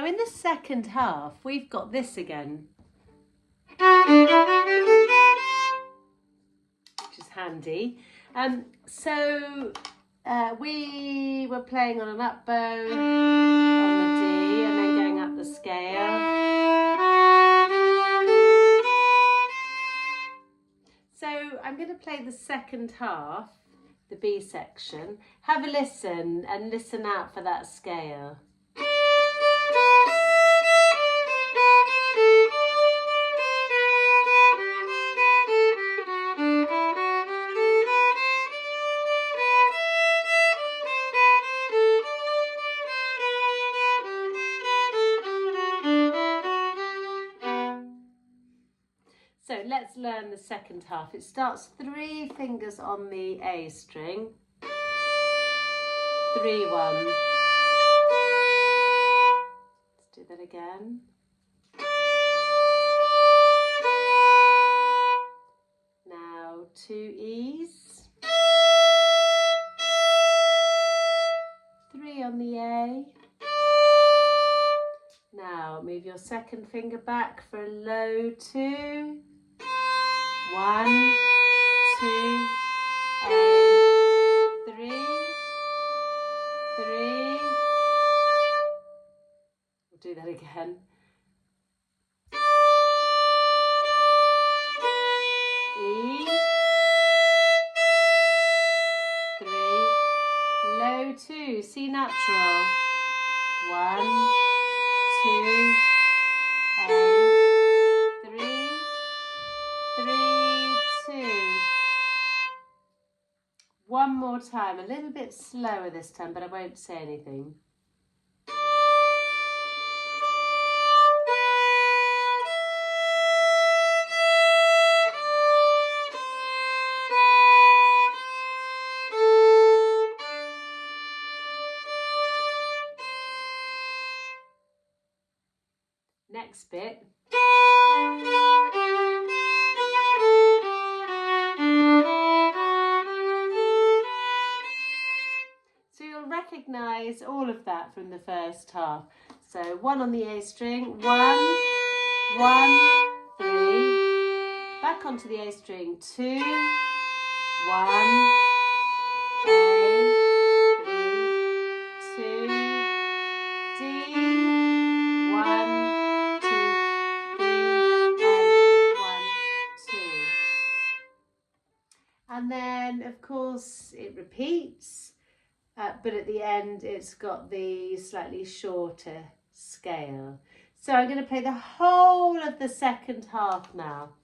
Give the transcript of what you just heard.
Now in the second half, we've got this again, which is handy. So we were playing on an up bow on the D and then going up the scale. So I'm going to play the second half, the B section. Have a listen and listen out for that scale. So let's learn the second half. It starts 3 fingers on the A string, 3, 1. Let's do that again. Now 2 E's, 3 on the A. Now move your second finger back for a low 2. 1, 2, A, 3, 3. We'll do that again. E, 3, low 2, C natural. 1, 2, A, 3, 3, 2. One more time, a little bit slower this time, but I won't say anything. Next bit. So you'll recognise all of that from the first half. So 1 on the A string, 1, 1, 3, back onto the A string, 2, 1, A, 3, 2, D, 1, 2, 3, A, 1, 2. And then of course it repeats. But at the end it's got the slightly shorter scale. So I'm going to play the whole of the second half now.